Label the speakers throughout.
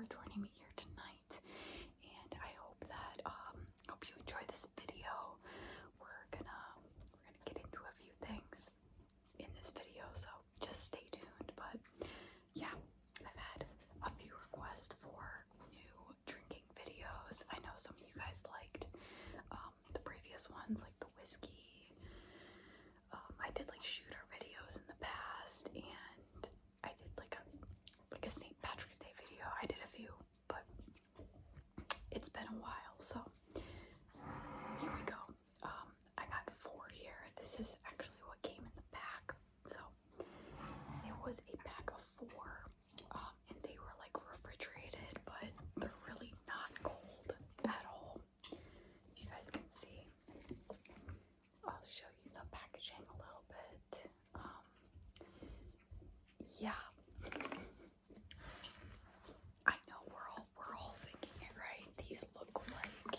Speaker 1: for joining me here tonight, and I hope that hope you enjoy this video. We're gonna get into a few things in this video, so just stay tuned. But yeah, I've had a few requests for new drinking videos. I know some of you guys liked the previous ones, like the whiskey. I did like shooter videos in the past, and I did like a St. Patrick's Day video. I did a few, but it's been a while, so here we go. I got 4 here. This is actually what came in the pack. So it was a pack of 4, and they were like refrigerated, but they're really not cold at all. If you guys can see, I'll show you the packaging a little bit. Yeah. I know we're all thinking it, right? These look like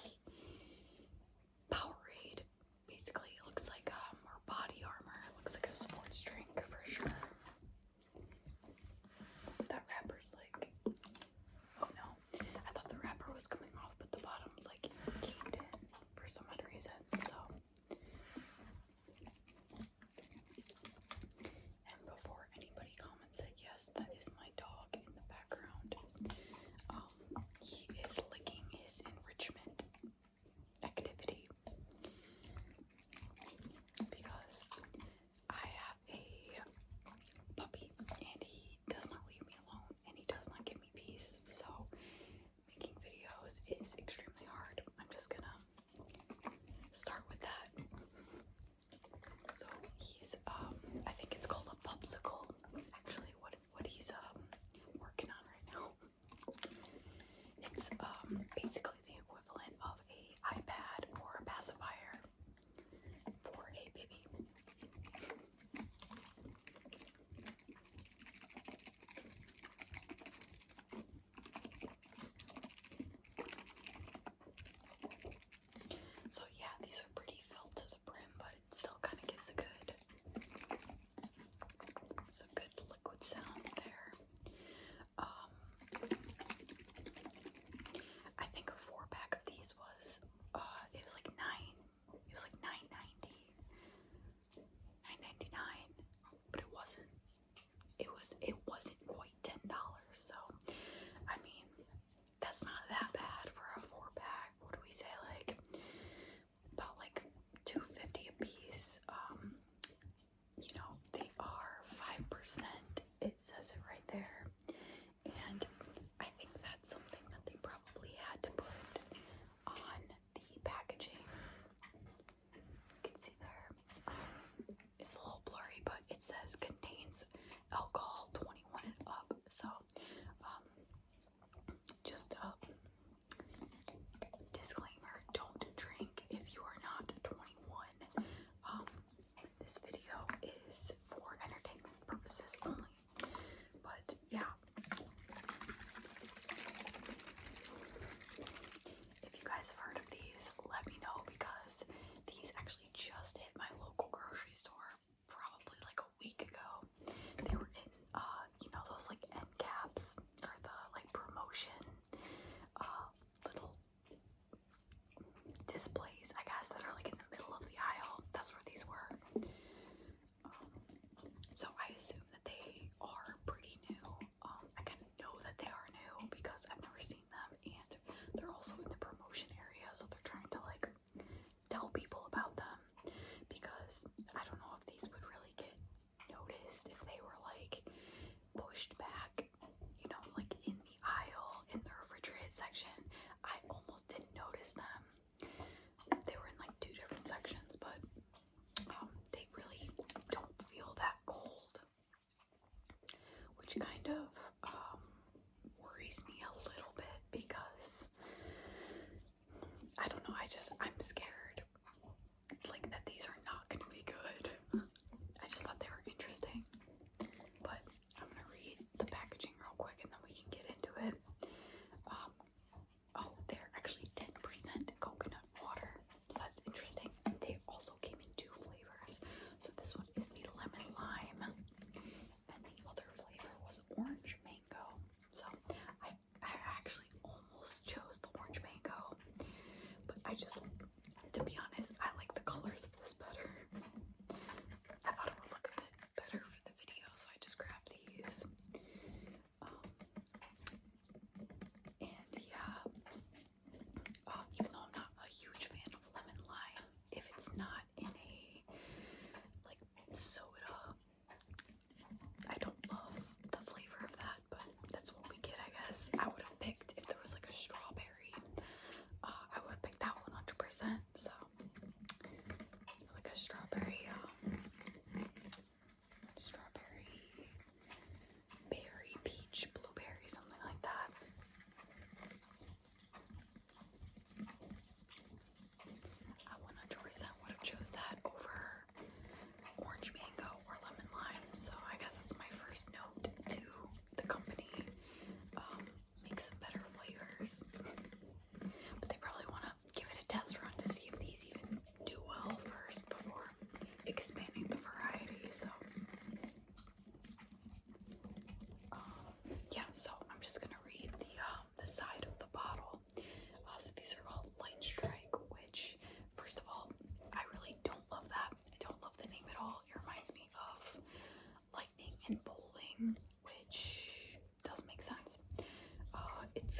Speaker 1: it's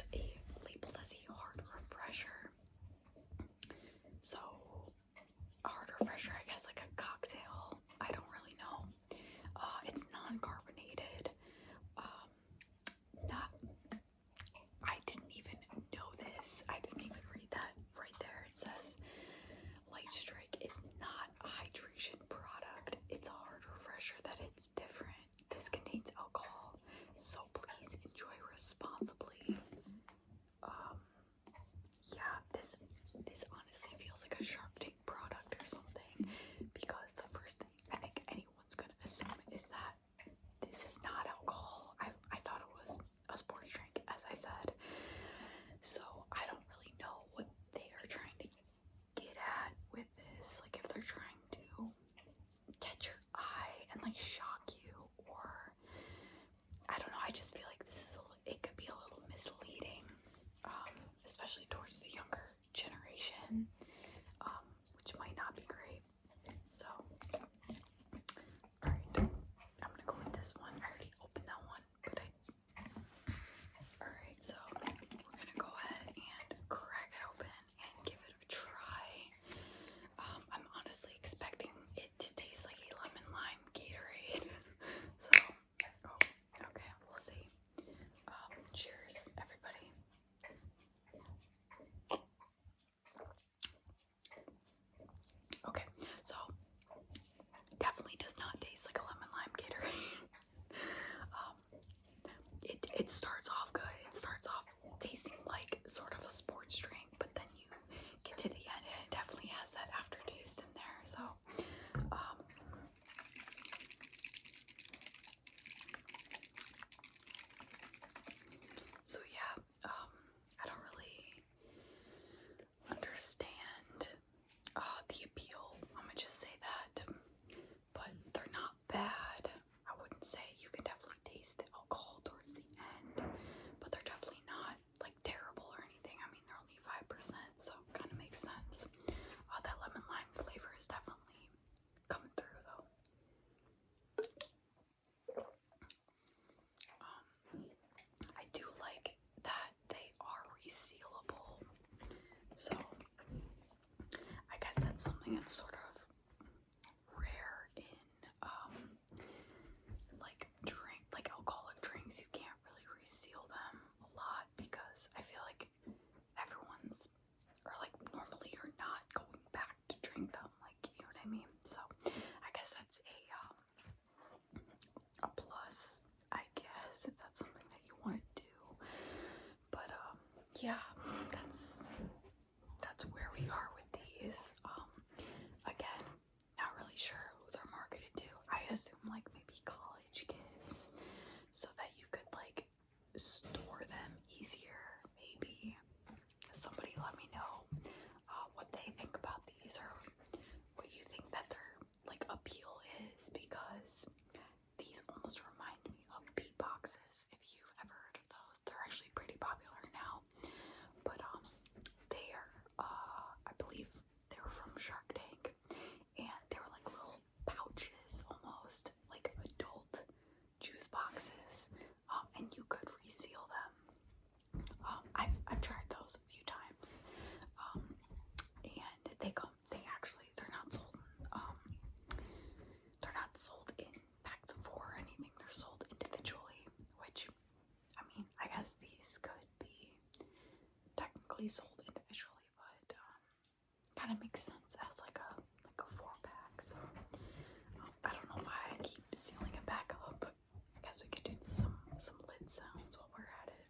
Speaker 1: labeled as a hard refresher. So a hard refresher, I guess, like a cocktail. I don't really know. It's non-carbonated. I didn't even know this. I didn't even read that right there. It says Lightstrike is not a hydration product. It's a hard refresher that it's different. This contains alcohol, so please enjoy responsibly. Yeah, this honestly feels like a Shark Tank product or something, because the first thing I think anyone's gonna assume is that this is not alcohol. I thought it was a sports drink, as I said. So I don't really know what they are trying to get at with this. Like if they're trying to catch your eye and like shock you, or I don't know. I just feel like it could be a little misleading, especially towards the younger generation, which might not be great. So, alright, I'm gonna go with this one. I already opened that one, but alright, so we're gonna go ahead and crack it open and give it a try. I'm honestly expecting it to taste like a lemon lime Gatorade. So, okay, we'll see. Cheers, everybody. Okay, so definitely does not taste like a lemon lime Gatorade. It starts off good. It starts off tasting like sort of a sports drink, but then you get to the end and it definitely has that aftertaste in there. So, yeah, I don't really understand the appeal. I'm gonna just say that, but they're not bad. I wouldn't say. You can definitely taste the alcohol towards the end, but they're definitely not like terrible or anything. I mean, they're only 5%, so it kind of makes sense. That lemon lime flavor is definitely coming through though. I do like that they are resealable, so I guess that's something that's sort of rare in like alcoholic drinks. You can't really reseal them a lot because I feel like everyone's, or like normally you're not going back to drink them, like, you know what I mean? So I guess that's a plus, I guess, if that's something that you want to do. But yeah, that's where we are with these. Again, not really sure who they're marketed to. I assume like maybe college kids, so that you could like store them easier. Maybe somebody let me know what they think about these, or what you think that their like appeal is, because these almost remind me of beat boxes. If you've ever heard of those, they're actually pretty popular now. But they're I believe they were from Shark Tank, and they were like little pouches, almost like adult juice boxes, and you could reseal them. I've tried those a few times, and they're not sold in packs of 4 or anything. They're sold individually, which, I mean, I guess these could be technically sold individually, but kind of makes sense as like a 4-pack. So I don't know why I keep sealing it back up. I guess we could do some lid sounds while we're at it.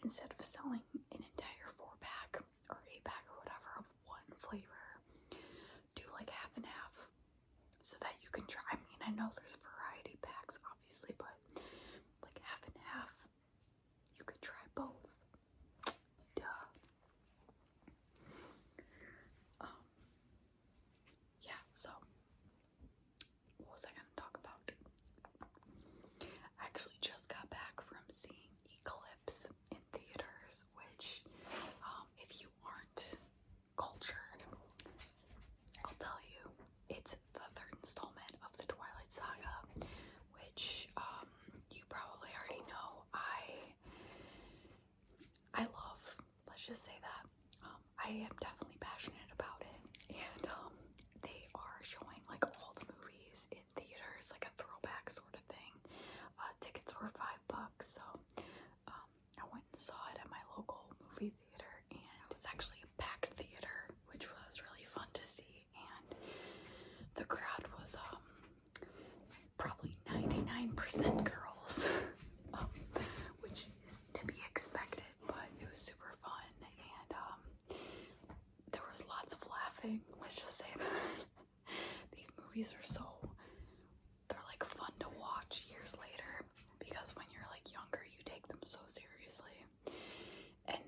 Speaker 1: instead of selling an entire 4-pack or 8-pack or whatever of one flavor, do like half and half so that you can try. I mean, I know there's variety packs, obviously, but like half and half, you could try both. Duh. Yeah, so what was I gonna talk about? I actually just got back from seeing Eclipse in theaters, which, if you aren't cultured, I'll tell you, it's the third installment of the Twilight Saga, which, you probably already know I love. Let's just say that. I am definitely passionate about it, and they are showing like all the movies in theaters, like a throwback sort of thing. Tickets were $5, so I went and saw it at my local movie theater, and it was actually a packed theater, which was really fun to see. And the crowd was probably 99% girls, which is to be expected, but it was super fun, and there was lots of laughing. Let's just say that. These movies are they're like fun to watch years later, because when you're like younger, you take them so seriously, and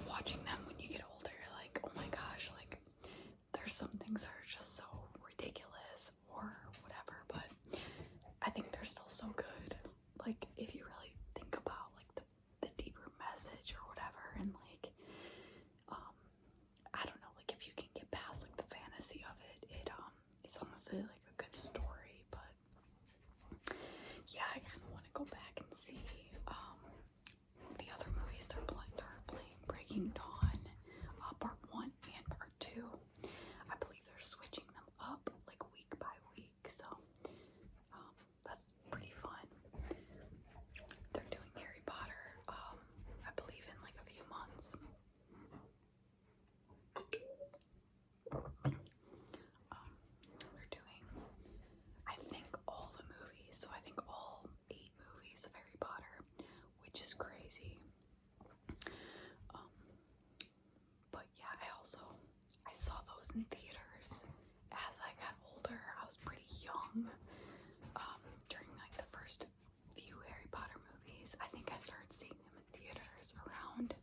Speaker 1: watching them when you get older, you're like, oh my gosh, like there's some things that are just so ridiculous or whatever, but I think they're still so good. Like if you really think about like the deeper message or whatever, and like I don't know, like if you can get past like the fantasy of it, it's honestly like a good story. But yeah, I kind of want to go back and see the other movies they're playing Breaking Dawn, part 1 and part 2. I believe they're switching them up like week by week, so that's pretty fun. They're doing Harry Potter, I believe in like a few months. They're doing, I think, all the movies, so I think all 8 movies of Harry Potter, which is crazy. But yeah, I saw those in theaters as I got older. I was pretty young during like the first few Harry Potter movies. I think I started seeing them in theaters around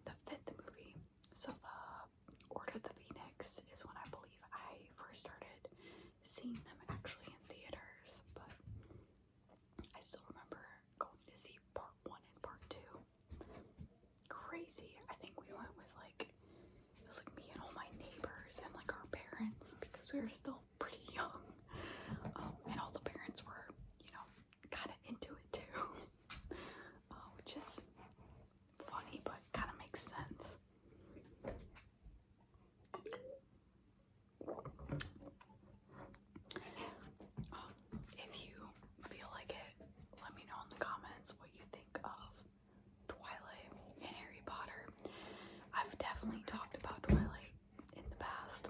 Speaker 1: the 5th movie. So the Order of the Phoenix is when I believe I first started seeing them actually in theaters, but I still remember going to see part 1 and part 2. Crazy. I think we went with like, it was like me and all my neighbors and like our parents, because we were still pretty young, and all the parents were, kind of into it too, which is funny but kind of makes sense. If you feel like it, let me know in the comments what you think of Twilight and Harry Potter. I've definitely talked about Twilight in the past.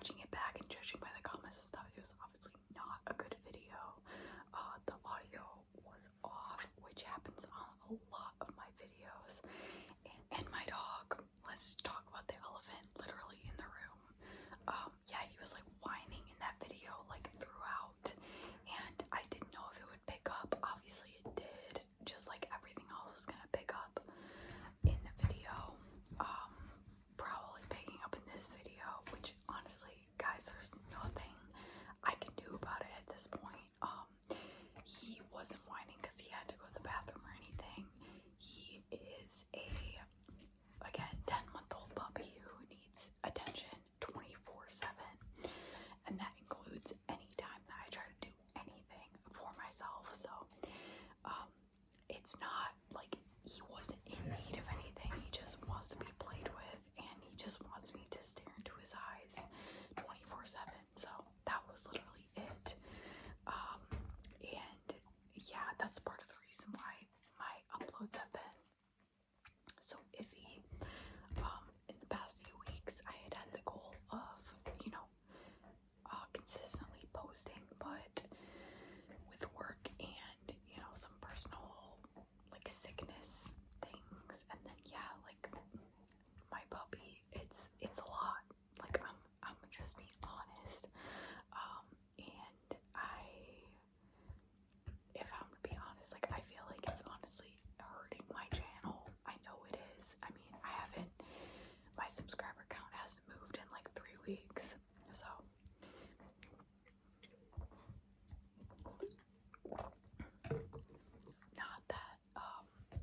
Speaker 1: watching it back and judging by the comments and stuff, it was obviously not a good video. The audio was off, which happens on a lot of my videos. And my dog, let's talk about the elephant literally in the room. Yeah, he was like whining in that video like throughout, and I didn't know if it would pick up. Obviously it did, just like everything else is gonna pick up in the video. Probably picking up in this video, which honestly, guys, there's nothing I can do about it at this point. He wasn't whining because he had to go to the bathroom or anything. He is again, 10-month-old puppy who needs attention 24/7, and that includes any time that I try to do anything for myself. So it's not like he wasn't in need of anything. He just wants to be played with, and he just wants me to stare into his eyes 24/7. So that was literally it. And yeah, that's part of the reason why my uploads have been so iffy. In the past few weeks, I had the goal of, consistently posting, but with work and, some personal, like, sickness things, and then, yeah, like, my puppy, it's a lot. Like, I'm just being honest. And if I'm to be honest, like, I feel like it's honestly hurting my channel. I know it is. I mean, my subscriber count hasn't moved in like 3 weeks, so not that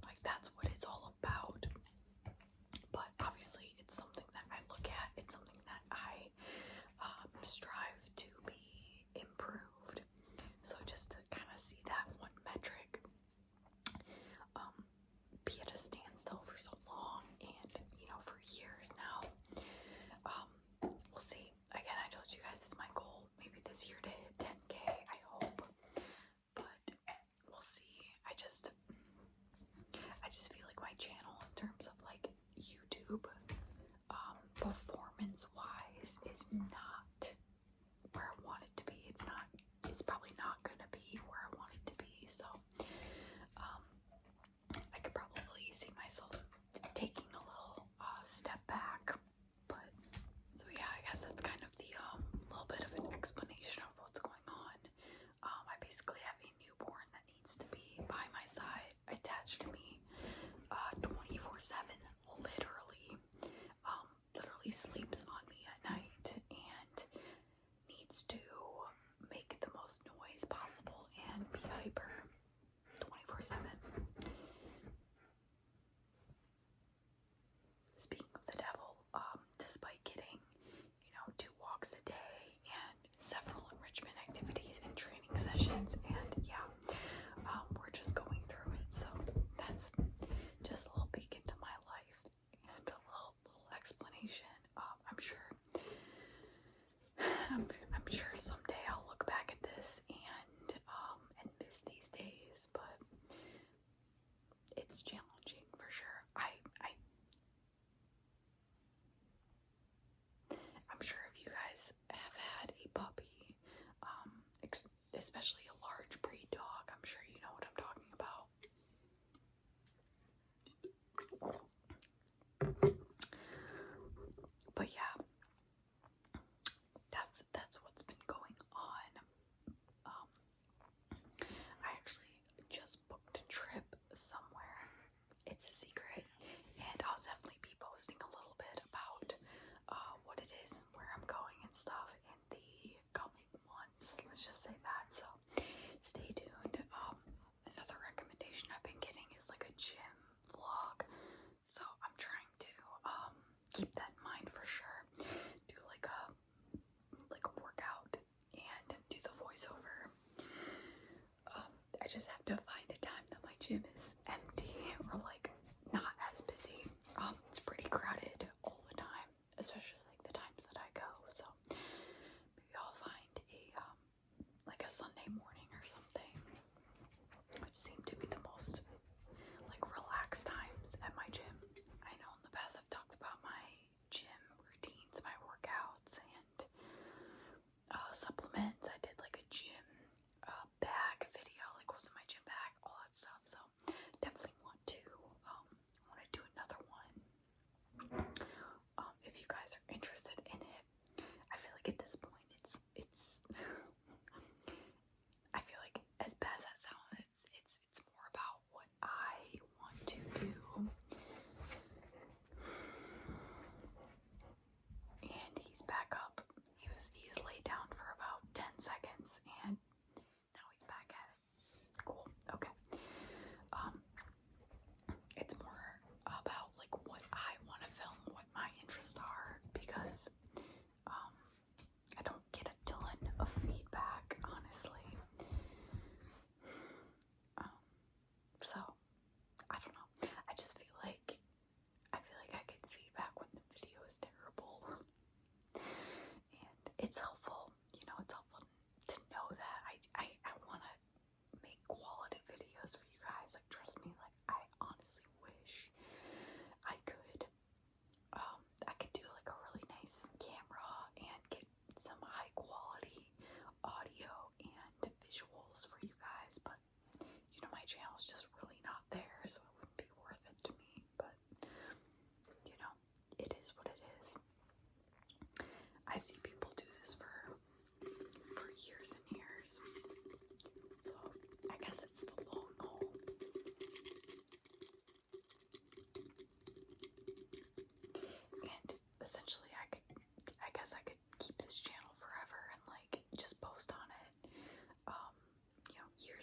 Speaker 1: like that's what it's all about, but obviously it's something that I look at. It's something that I strive to be improved. So just to kind of see that one metric be at a standstill for so long, and for years now. We'll see. Again, I told you guys it's my goal maybe this year to hit 10K, I hope, but we'll see. I just feel like my channel, in terms of like YouTube, performance wise, is not where I want it to be. It's probably not gonna be where I want it to be. So I could probably see myself taking a little step back. But so yeah, I guess that's kind of the little bit of an explanation of what's going on. I basically have a newborn that needs to be by my side, attached to me 24/7, literally sleeps on me at night and needs to make the most noise possible and be hyper 24/7. Speaking of the devil, despite getting 2 walks a day and several enrichment activities and training sessions, and yeah, we're just going through it. So that's just a little peek into my life and a little explanation. I'm sure someday I'll look back at this and miss these days, but it's challenging for sure. I'm sure if you guys have had a puppy, especially a large breed dog, I'm sure you know what I'm talking about. But yeah, that's what's been going on. I actually just booked a trip somewhere. It's a secret, and I'll definitely be posting a little bit about what it is and where I'm going and stuff in the coming months. Let's just say that. So stay tuned. Another recommendation I've been getting is like a gym vlog. So I'm trying to keep that in mind for sure. Do like a workout and do the voiceover. I just have to find a time that my gym is empty or like not as busy. It's pretty crowded all the time, especially like the times that I go. So maybe I'll find a like a Sunday morning or something, which seemed to be the most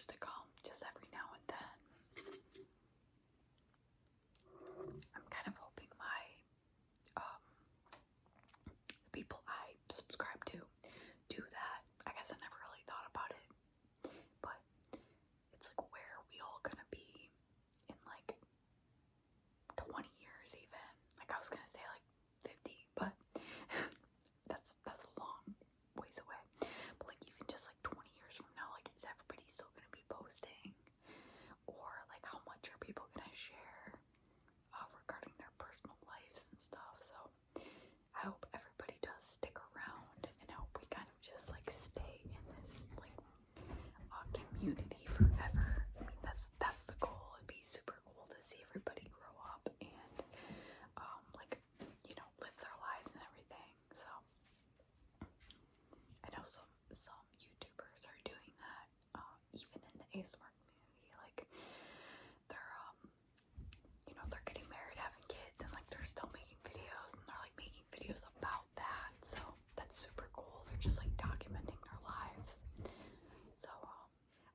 Speaker 1: to come just every now and then. I'm kind of hoping the people I subscribe to do that. I guess I never really thought about it, but it's like, where are we all gonna be in like 20 years even? Like, I was gonna say like 50, but that's a long ways away. But like, even just like 20 years from now, like, is everybody still gonna be posting? Or like, how much are people gonna share regarding their personal lives and stuff? So I hope everybody does stick around, and I hope we kind of just like stay in this like community forever. I mean, that's the goal. It'd be super cool to see everybody grow up and like, you know, live their lives and everything. So I know some YouTubers are doing that, even in the ASMR community. Like, they're you know, they're getting married, having kids, and like they're still making videos, and they're like making videos about that. So that's super cool. They're just like documenting their lives. So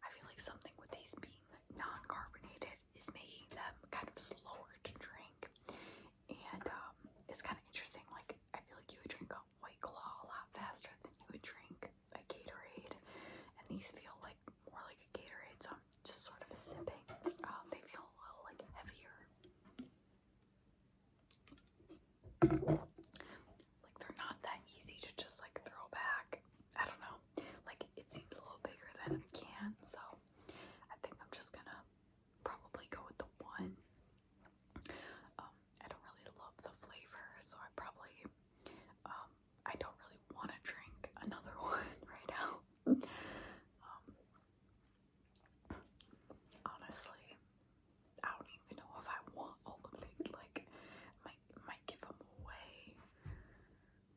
Speaker 1: I feel like something with these being non-carbonated is making them kind of slower to drink, and it's kind of interesting. Like, I feel like you would drink a White Claw a lot faster than you would drink a Gatorade, and these feel like more like a Gatorade, so I'm just sort of sipping. They feel a little like heavier. Like, they're not that easy to just like throw back. I don't know. Like, it seems a little bigger than a can, so I think I'm just gonna probably go with the one. I don't really love the flavor, so I probably I don't really want to drink another one right now. Honestly, I don't even know if I want all of it. Like, might give them away,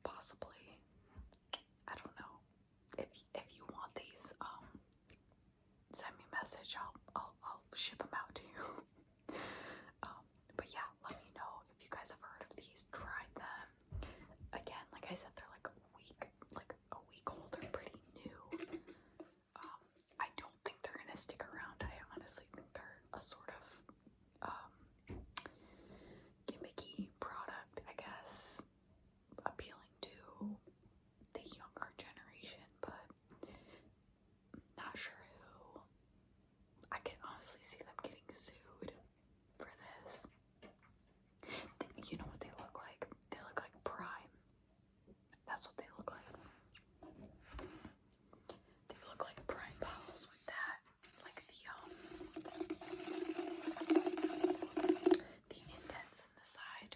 Speaker 1: possibly. I don't know. If you want these, send me a message. I'll ship them out to you. But yeah, let me know if you guys have heard of these, tried them. Again, like I said, they're like a week old. They're pretty new. I don't think they're gonna stick around. I honestly think they're a sort of gimmicky product, I guess, appealing to the younger generation, but not sure who. I can honestly see them getting sued for this. You know what they look like? They look like Prime. That's what they look like. They look like Prime bottles with that, like the indents in the side.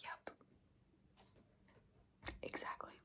Speaker 1: Yep. Exactly.